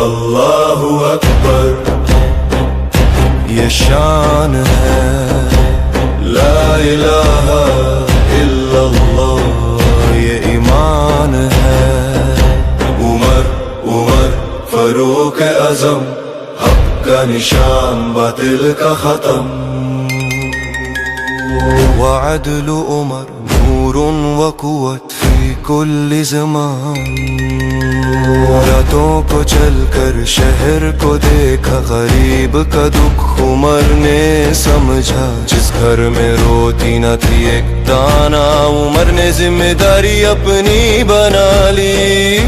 اللہ اکبر یہ شان ہے، لا الہ الا اللہ یہ ایمان ہے۔ عمر فاروق اعظم، حق کا نشان باطل کا ختم۔ وعدل عمر نور وقوت فی کل زمان، راتوں کو چل کر شہر کو دیکھا، غریب کا دکھ عمر نے سمجھا۔ جس گھر میں روتی نہ تھی ایک دانہ، عمر نے ذمہ داری اپنی بنا لی۔